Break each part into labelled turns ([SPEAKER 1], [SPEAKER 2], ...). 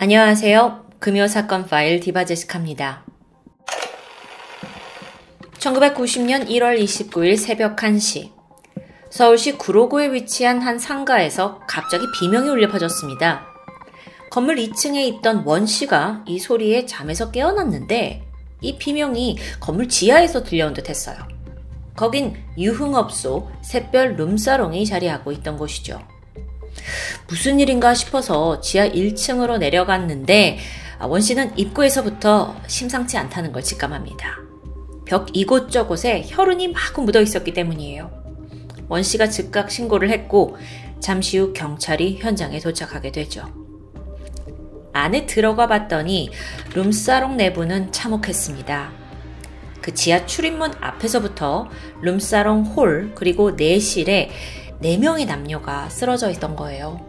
[SPEAKER 1] 안녕하세요. 금요사건 파일 디바제시카입니다. 1990년 1월 29일 새벽 1시 서울시 구로구에 위치한 한 상가에서 갑자기 비명이 울려 퍼졌습니다. 건물 2층에 있던 원 씨가 이 소리에 잠에서 깨어났는데 이 비명이 건물 지하에서 들려온 듯 했어요. 거긴 유흥업소 샛별 룸사롱이 자리하고 있던 곳이죠. 무슨 일인가 싶어서 지하 1층으로 내려갔는데 원 씨는 입구에서부터 심상치 않다는 걸 직감합니다. 벽 이곳저곳에 혈흔이 마구 묻어 있었기 때문이에요. 원 씨가 즉각 신고를 했고 잠시 후 경찰이 현장에 도착하게 되죠. 안에 들어가 봤더니 룸사롱 내부는 참혹했습니다. 그 지하 출입문 앞에서부터 룸사롱 홀 그리고 내실에 4명의 남녀가 쓰러져 있던 거예요.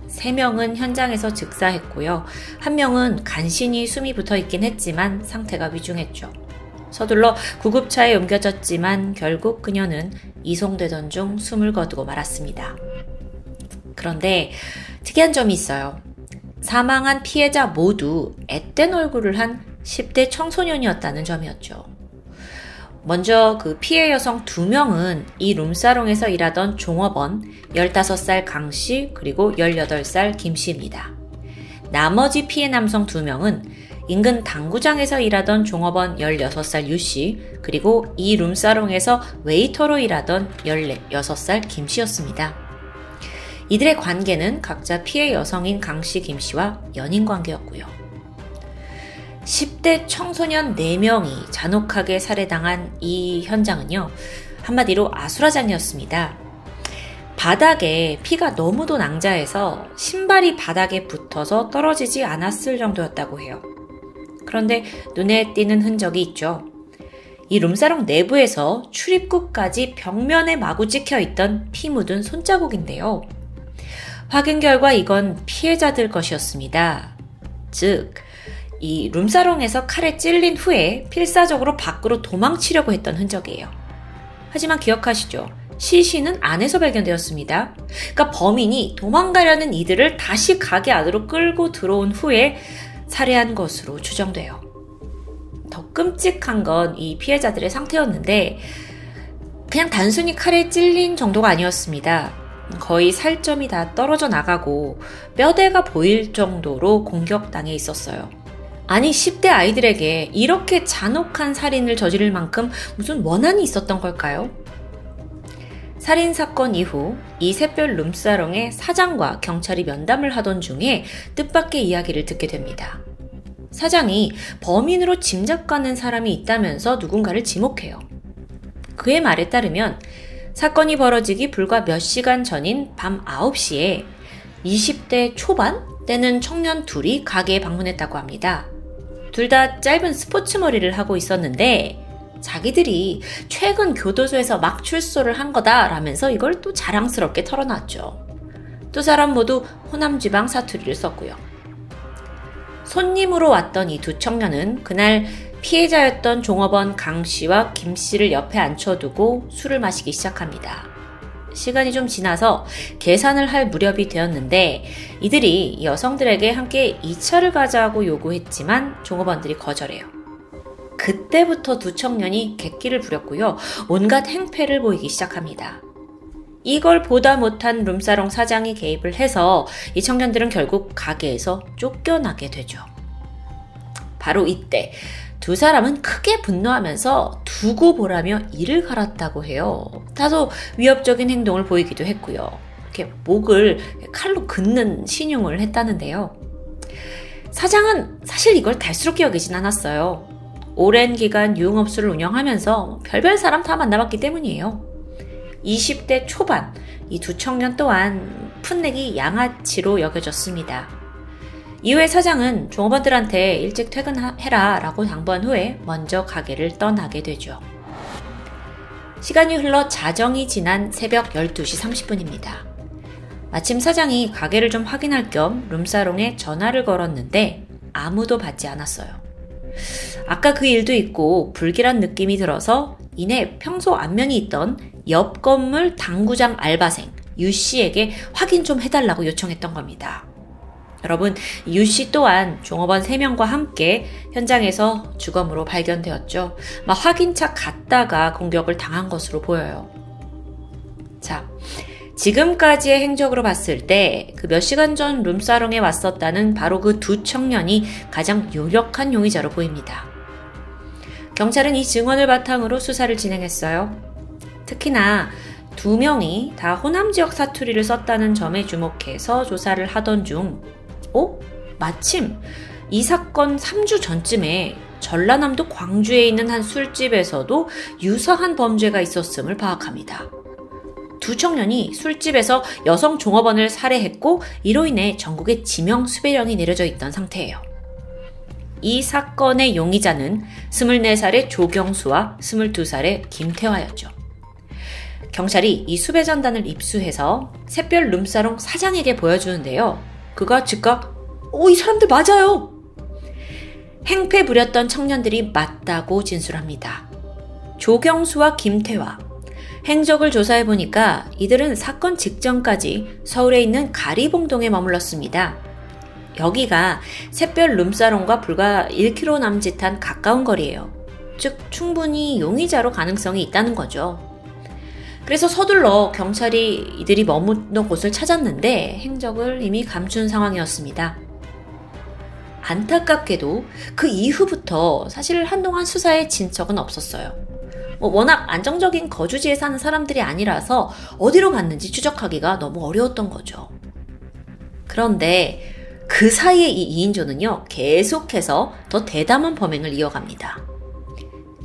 [SPEAKER 1] 3명은 현장에서 즉사했고요. 1명은 간신히 숨이 붙어 있긴 했지만 상태가 위중했죠. 서둘러 구급차에 옮겨졌지만 결국 그녀는 이송되던 중 숨을 거두고 말았습니다. 그런데 특이한 점이 있어요. 사망한 피해자 모두 앳된 얼굴을 한 10대 청소년이었다는 점이었죠. 먼저 그 피해 여성 2명은 이 룸사롱에서 일하던 종업원 15살 강씨 그리고 18살 김씨입니다. 나머지 피해 남성 2명은 인근 당구장에서 일하던 종업원 16살 유씨 그리고 이 룸사롱에서 웨이터로 일하던 16살 김씨였습니다. 이들의 관계는 각자 피해 여성인 강씨 김씨와 연인 관계였고요. 10대 청소년 4명이 잔혹하게 살해당한 이 현장은요, 한마디로 아수라장이었습니다. 바닥에 피가 너무도 낭자해서 신발이 바닥에 붙어서 떨어지지 않았을 정도였다고 해요. 그런데 눈에 띄는 흔적이 있죠. 이 룸사롱 내부에서 출입구까지 벽면에 마구 찍혀있던 피 묻은 손자국인데요. 확인 결과 이건 피해자들 것이었습니다. 즉, 이 룸사롱에서 칼에 찔린 후에 필사적으로 밖으로 도망치려고 했던 흔적이에요. 하지만 기억하시죠? 시신은 안에서 발견되었습니다. 그러니까 범인이 도망가려는 이들을 다시 가게 안으로 끌고 들어온 후에 살해한 것으로 추정돼요. 더 끔찍한 건 이 피해자들의 상태였는데 그냥 단순히 칼에 찔린 정도가 아니었습니다. 거의 살점이 다 떨어져 나가고 뼈대가 보일 정도로 공격당해 있었어요. 아니 10대 아이들에게 이렇게 잔혹한 살인을 저지를 만큼 무슨 원한이 있었던 걸까요? 살인사건 이후 이 샛별 룸사롱의 사장과 경찰이 면담을 하던 중에 뜻밖의 이야기를 듣게 됩니다. 사장이 범인으로 짐작가는 사람이 있다면서 누군가를 지목해요. 그의 말에 따르면 사건이 벌어지기 불과 몇 시간 전인 밤 9시에 20대 초반 때는 청년 둘이 가게에 방문했다고 합니다. 둘 다 짧은 스포츠 머리를 하고 있었는데 자기들이 최근 교도소에서 막 출소를 한 거다라면서 이걸 또 자랑스럽게 털어놨죠. 두 사람 모두 호남지방 사투리를 썼고요. 손님으로 왔던 이 두 청년은 그날 피해자였던 종업원 강씨와 김씨를 옆에 앉혀두고 술을 마시기 시작합니다. 시간이 좀 지나서 계산을 할 무렵이 되었는데 이들이 여성들에게 함께 2차를 가자고 요구했지만 종업원들이 거절해요. 그때부터 두 청년이 객기를 부렸고요. 온갖 행패를 보이기 시작합니다. 이걸 보다 못한 룸사롱 사장이 개입을 해서 이 청년들은 결국 가게에서 쫓겨나게 되죠. 바로 이때 두 사람은 크게 분노하면서 두고 보라며 이를 갈았다고 해요. 다소 위협적인 행동을 보이기도 했고요. 이렇게 목을 칼로 긋는 신용을 했다는데요. 사장은 사실 이걸 달스럽게 여기진 않았어요. 오랜 기간 유흥업소를 운영하면서 별별 사람 다 만나봤기 때문이에요. 20대 초반 이 두 청년 또한 풋내기 양아치로 여겨졌습니다. 이후에 사장은 종업원들한테 일찍 퇴근해라 라고 당부한 후에 먼저 가게를 떠나게 되죠. 시간이 흘러 자정이 지난 새벽 12시 30분입니다. 마침 사장이 가게를 좀 확인할 겸 룸사롱에 전화를 걸었는데 아무도 받지 않았어요. 아까 그 일도 있고 불길한 느낌이 들어서 이내 평소 안면이 있던 옆 건물 당구장 알바생 유씨에게 확인 좀 해달라고 요청했던 겁니다. 여러분, 유 씨 또한 종업원 3명과 함께 현장에서 주검으로 발견되었죠. 확인차 갔다가 공격을 당한 것으로 보여요. 자, 지금까지의 행적으로 봤을 때 그 몇 시간 전 룸사롱에 왔었다는 바로 그 2 청년이 가장 유력한 용의자로 보입니다. 경찰은 이 증언을 바탕으로 수사를 진행했어요. 특히나 2명이 다 호남 지역 사투리를 썼다는 점에 주목해서 조사를 하던 중, 마침 이 사건 3주 전쯤에 전라남도 광주에 있는 한 술집에서도 유사한 범죄가 있었음을 파악합니다. 2 청년이 술집에서 여성 종업원을 살해했고 이로 인해 전국에 지명 수배령이 내려져 있던 상태예요. 이 사건의 용의자는 24살의 조경수와 22살의 김태화였죠. 경찰이 이 수배 전단을 입수해서 샛별 룸사롱 사장에게 보여주는데요. 그가 즉각 이 사람들 맞아요! 행패 부렸던 청년들이 맞다고 진술합니다. 조경수와 김태화. 행적을 조사해보니까 이들은 사건 직전까지 서울에 있는 가리봉동에 머물렀습니다. 여기가 샛별 룸사롱과 불과 1km 남짓한 가까운 거리예요. 즉 충분히 용의자로 가능성이 있다는 거죠. 그래서 서둘러 경찰이 이들이 머무는 곳을 찾았는데 행적을 이미 감춘 상황이었습니다. 안타깝게도 그 이후부터 사실 한동안 수사에 진척은 없었어요. 워낙 안정적인 거주지에 사는 사람들이 아니라서 어디로 갔는지 추적하기가 너무 어려웠던 거죠. 그런데 그 사이에 이 2인조는요, 계속해서 더 대담한 범행을 이어갑니다.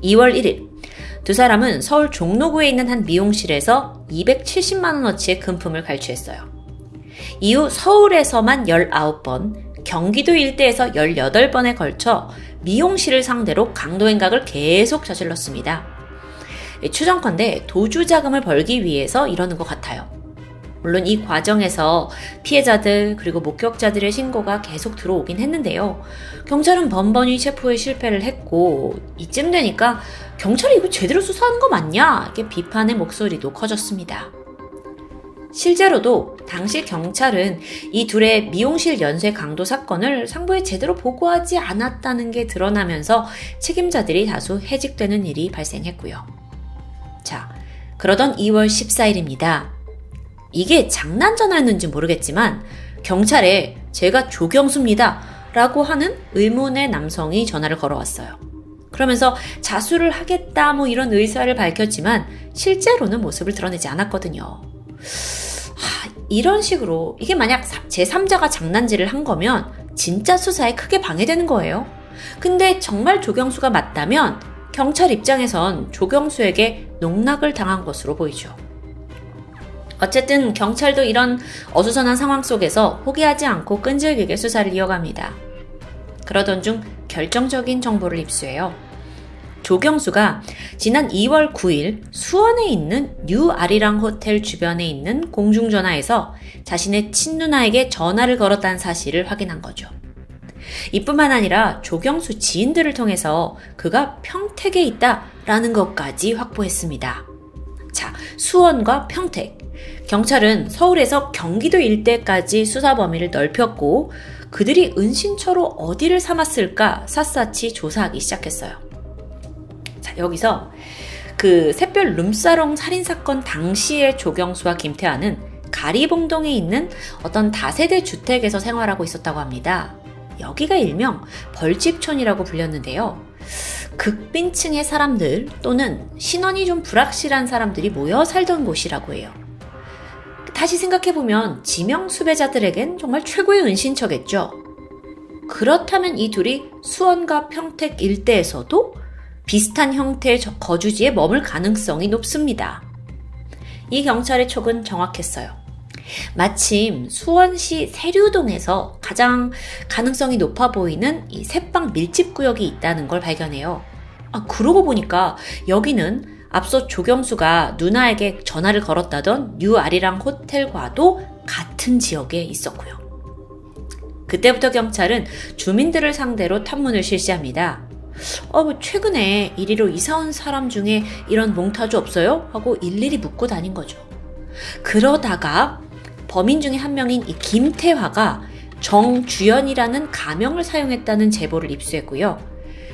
[SPEAKER 1] 2월 1일, 2 사람은 서울 종로구에 있는 한 미용실에서 270만원어치의 금품을 갈취했어요. 이후 서울에서만 19번, 경기도 일대에서 18번에 걸쳐 미용실을 상대로 강도행각을 계속 저질렀습니다. 추정컨대 도주 자금을 벌기 위해서 이러는 것 같아요. 물론 이 과정에서 피해자들 그리고 목격자들의 신고가 계속 들어오긴 했는데요. 경찰은 번번이 체포에 실패를 했고 이쯤 되니까 경찰이 이거 제대로 수사하는 거 맞냐? 이렇게 비판의 목소리도 커졌습니다. 실제로도 당시 경찰은 이 둘의 미용실 연쇄 강도 사건을 상부에 제대로 보고하지 않았다는 게 드러나면서 책임자들이 다수 해직되는 일이 발생했고요. 자, 그러던 2월 14일입니다. 이게 장난 전화였는지 모르겠지만 경찰에 제가 조경수입니다 라고 하는 의문의 남성이 전화를 걸어왔어요. 그러면서 자수를 하겠다 이런 의사를 밝혔지만 실제로는 모습을 드러내지 않았거든요. 이런 식으로 이게 만약 제3자가 장난질을 한 거면 진짜 수사에 크게 방해되는 거예요. 근데 정말 조경수가 맞다면 경찰 입장에선 조경수에게 농락을 당한 것으로 보이죠. 어쨌든 경찰도 이런 어수선한 상황 속에서 포기하지 않고 끈질기게 수사를 이어갑니다. 그러던 중 결정적인 정보를 입수해요. 조경수가 지난 2월 9일 수원에 있는 뉴 아리랑 호텔 주변에 있는 공중전화에서 자신의 친누나에게 전화를 걸었다는 사실을 확인한 거죠. 이뿐만 아니라 조경수 지인들을 통해서 그가 평택에 있다라는 것까지 확보했습니다. 자, 수원과 평택. 경찰은 서울에서 경기도 일대까지 수사 범위를 넓혔고 그들이 은신처로 어디를 삼았을까 샅샅이 조사하기 시작했어요. 자, 여기서 그 샛별 룸사롱 살인사건 당시의 조경수와 김태환은 가리봉동에 있는 어떤 다세대 주택에서 생활하고 있었다고 합니다. 여기가 일명 벌집촌이라고 불렸는데요. 극빈층의 사람들 또는 신원이 좀 불확실한 사람들이 모여 살던 곳이라고 해요. 다시 생각해보면 지명 수배자들에겐 정말 최고의 은신처겠죠. 그렇다면 이 둘이 수원과 평택 일대에서도 비슷한 형태의 거주지에 머물 가능성이 높습니다. 이 경찰의 촉은 정확했어요. 마침 수원시 세류동에서 가장 가능성이 높아 보이는 이 새빵 밀집구역이 있다는 걸 발견해요. 그러고 보니까 여기는 앞서 조경수가 누나에게 전화를 걸었다던 뉴 아리랑 호텔과도 같은 지역에 있었고요. 그때부터 경찰은 주민들을 상대로 탐문을 실시합니다. 최근에 이리로 이사온 사람 중에 이런 몽타주 없어요? 하고 일일이 묻고 다닌 거죠. 그러다가 범인 중에 한 명인 이 김태화가 정주연이라는 가명을 사용했다는 제보를 입수했고요.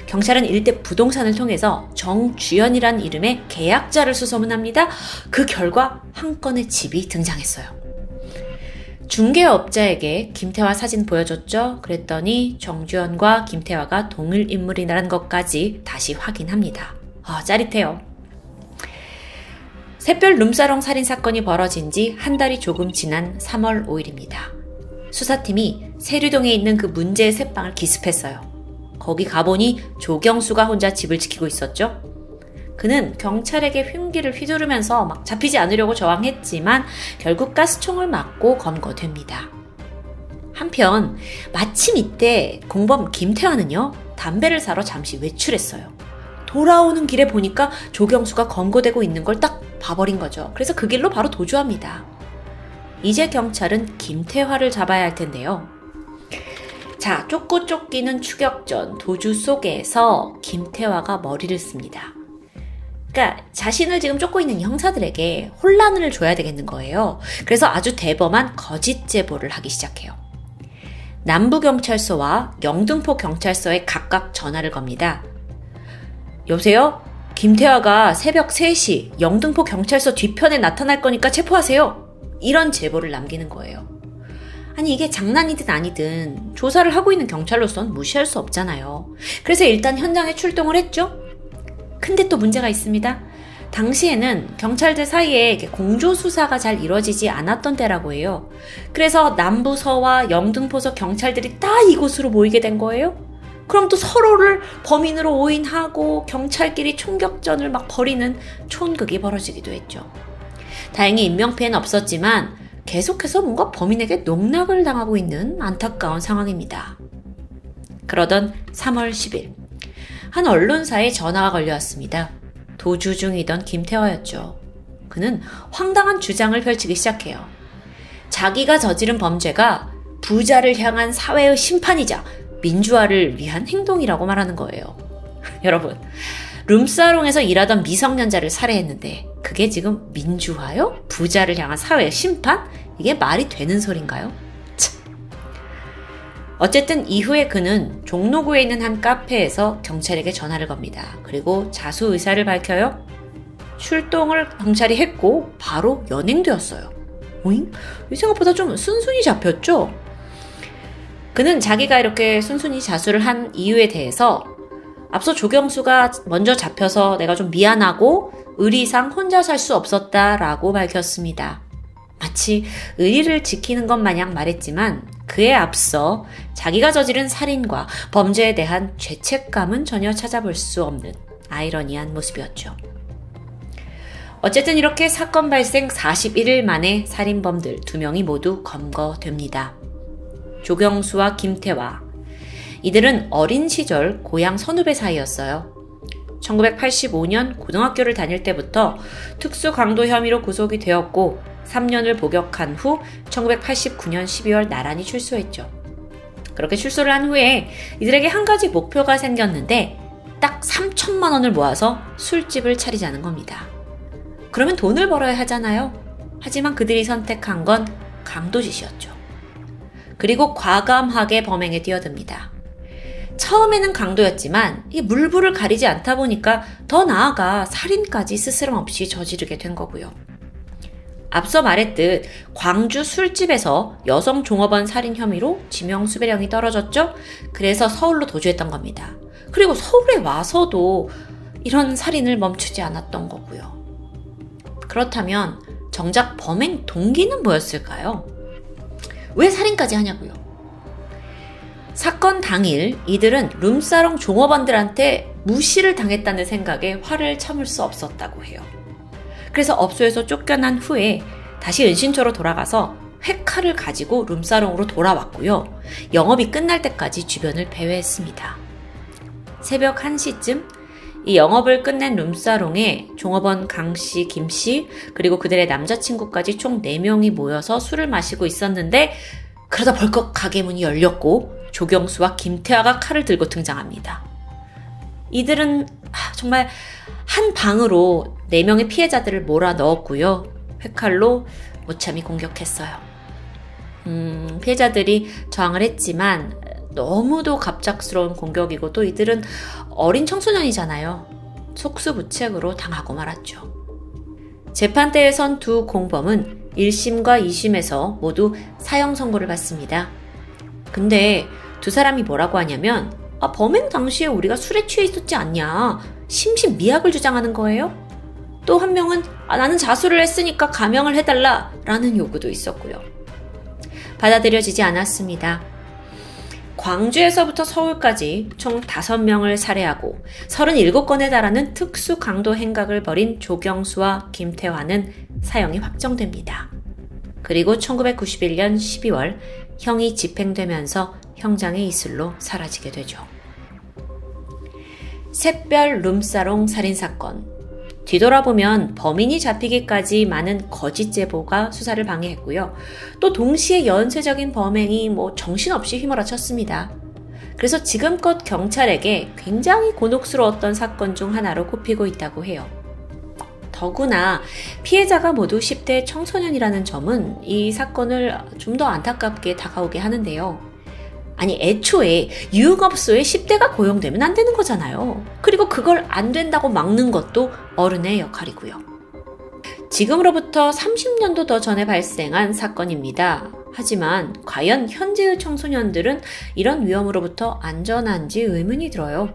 [SPEAKER 1] 경찰은 일대 부동산을 통해서 정주연이라는 이름의 계약자를 수소문합니다. 그 결과 한 건의 집이 등장했어요. 중개업자에게 김태화 사진 보여줬죠. 그랬더니 정주연과 김태화가 동일 인물이라는 것까지 다시 확인합니다. 짜릿해요. 샛별 룸사롱 살인사건이 벌어진 지 한 달이 조금 지난 3월 5일입니다. 수사팀이 세류동에 있는 그 문제의 새방을 기습했어요. 거기 가보니 조경수가 혼자 집을 지키고 있었죠. 그는 경찰에게 흉기를 휘두르면서 막 잡히지 않으려고 저항했지만 결국 가스총을 맞고 검거됩니다. 한편 마침 이때 공범 김태환은요, 담배를 사러 잠시 외출했어요. 돌아오는 길에 보니까 조경수가 검거되고 있는 걸 딱 봐버린 거죠. 그래서 그 길로 바로 도주합니다. 이제 경찰은 김태화를 잡아야 할 텐데요. 자, 쫓고 쫓기는 추격전 도주 속에서 김태화가 머리를 씁니다. 그러니까 자신을 지금 쫓고 있는 형사들에게 혼란을 줘야 되겠는 거예요. 그래서 아주 대범한 거짓 제보를 하기 시작해요. 남부경찰서와 영등포경찰서에 각각 전화를 겁니다. 여보세요? 김태화가 새벽 3시 영등포경찰서 뒤편에 나타날 거니까 체포하세요. 이런 제보를 남기는 거예요. 아니, 이게 장난이든 아니든 조사를 하고 있는 경찰로선 무시할 수 없잖아요. 그래서 일단 현장에 출동을 했죠. 근데 또 문제가 있습니다. 당시에는 경찰들 사이에 공조 수사가 잘 이루어지지 않았던 때라고 해요. 그래서 남부서와 영등포서 경찰들이 다 이곳으로 모이게 된 거예요. 그럼 또 서로를 범인으로 오인하고 경찰끼리 총격전을 막 벌이는 촌극이 벌어지기도 했죠. 다행히 인명피해는 없었지만 계속해서 뭔가 범인에게 농락을 당하고 있는 안타까운 상황입니다. 그러던 3월 10일 한 언론사에 전화가 걸려왔습니다. 도주 중이던 김태화였죠. 그는 황당한 주장을 펼치기 시작해요. 자기가 저지른 범죄가 부자를 향한 사회의 심판이자 민주화를 위한 행동이라고 말하는 거예요. 여러분, 룸사롱에서 일하던 미성년자를 살해했는데 그게 지금 민주화요? 부자를 향한 사회의 심판? 이게 말이 되는 소린가요? 참. 어쨌든 이후에 그는 종로구에 있는 한 카페에서 경찰에게 전화를 겁니다. 그리고 자수 의사를 밝혀요. 출동을 경찰이 했고 바로 연행되었어요. 오잉? 생각보다 좀 순순히 잡혔죠? 그는 자기가 이렇게 순순히 자수를 한 이유에 대해서 앞서 조경수가 먼저 잡혀서 내가 좀 미안하고 의리상 혼자 살 수 없었다라고 밝혔습니다. 마치 의리를 지키는 것 마냥 말했지만 그에 앞서 자기가 저지른 살인과 범죄에 대한 죄책감은 전혀 찾아볼 수 없는 아이러니한 모습이었죠. 어쨌든 이렇게 사건 발생 41일 만에 살인범들 2명이 모두 검거됩니다. 조경수와 김태화. 이들은 어린 시절 고향 선후배 사이였어요. 1985년 고등학교를 다닐 때부터 특수강도 혐의로 구속이 되었고 3년을 복역한 후 1989년 12월 나란히 출소했죠. 그렇게 출소를 한 후에 이들에게 한 가지 목표가 생겼는데 딱 3천만 원을 모아서 술집을 차리자는 겁니다. 그러면 돈을 벌어야 하잖아요. 하지만 그들이 선택한 건 강도짓이었죠. 그리고 과감하게 범행에 뛰어듭니다. 처음에는 강도였지만 이 물불을 가리지 않다 보니까 더 나아가 살인까지 스스럼 없이 저지르게 된 거고요. 앞서 말했듯 광주 술집에서 여성 종업원 살인 혐의로 지명수배령이 떨어졌죠. 그래서 서울로 도주했던 겁니다. 그리고 서울에 와서도 이런 살인을 멈추지 않았던 거고요. 그렇다면 정작 범행 동기는 뭐였을까요? 왜 살인까지 하냐고요? 사건 당일 이들은 룸사롱 종업원들한테 무시를 당했다는 생각에 화를 참을 수 없었다고 해요. 그래서 업소에서 쫓겨난 후에 다시 은신처로 돌아가서 회칼을 가지고 룸사롱으로 돌아왔고요. 영업이 끝날 때까지 주변을 배회했습니다. 새벽 1시쯤 이 영업을 끝낸 룸사롱에 종업원 강씨, 김씨, 그리고 그들의 남자친구까지 총 4명이 모여서 술을 마시고 있었는데 그러다 벌컥 가게 문이 열렸고 조경수와 김태화가 칼을 들고 등장합니다. 이들은 정말 한 방으로 4명의 피해자들을 몰아넣었고요. 회칼로 무참히 공격했어요. 피해자들이 저항을 했지만 너무도 갑작스러운 공격이고 또 이들은 어린 청소년이잖아요. 속수무책으로 당하고 말았죠. 재판대에 선 두 공범은 1심과 2심에서 모두 사형 선고를 받습니다. 근데 두 사람이 뭐라고 하냐면 범행 당시에 우리가 술에 취해 있었지 않냐, 심신미약을 주장하는 거예요. 또 한 명은 나는 자수를 했으니까 감형을 해달라 라는 요구도 있었고요. 받아들여지지 않았습니다. 광주에서부터 서울까지 총 5명을 살해하고 37건에 달하는 특수 강도 행각을 벌인 조경수와 김태환은 사형이 확정됩니다. 그리고 1991년 12월 형이 집행되면서 형장의 이슬로 사라지게 되죠. 샛별 룸사롱 살인사건. 뒤돌아보면 범인이 잡히기까지 많은 거짓 제보가 수사를 방해했고요. 또 동시에 연쇄적인 범행이 정신없이 휘몰아쳤습니다. 그래서 지금껏 경찰에게 굉장히 곤혹스러웠던 사건 중 하나로 꼽히고 있다고 해요. 더구나 피해자가 모두 10대 청소년이라는 점은 이 사건을 좀 더 안타깝게 다가오게 하는데요. 아니, 애초에 유흥업소에 10대가 고용되면 안 되는 거잖아요. 그리고 그걸 안 된다고 막는 것도 어른의 역할이고요. 지금으로부터 30년도 더 전에 발생한 사건입니다. 하지만 과연 현재의 청소년들은 이런 위험으로부터 안전한지 의문이 들어요.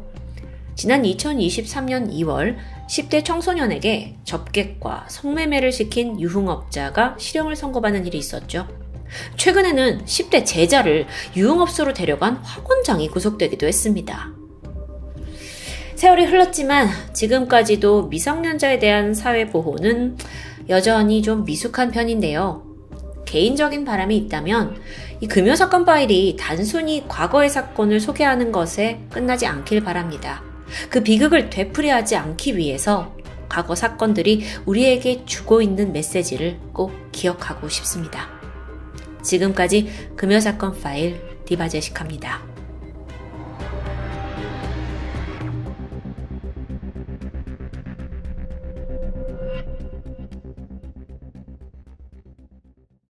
[SPEAKER 1] 지난 2023년 2월 10대 청소년에게 접객과 성매매를 시킨 유흥업자가 실형을 선고받는 일이 있었죠. 최근에는 10대 제자를 유흥업소로 데려간 학원장이 구속되기도 했습니다. 세월이 흘렀지만 지금까지도 미성년자에 대한 사회보호는 여전히 좀 미숙한 편인데요. 개인적인 바람이 있다면 이 금요사건 파일이 단순히 과거의 사건을 소개하는 것에 끝나지 않길 바랍니다. 그 비극을 되풀이하지 않기 위해서 과거 사건들이 우리에게 주고 있는 메시지를 꼭 기억하고 싶습니다. 지금까지 금요사건 파일 디바제시카입니다.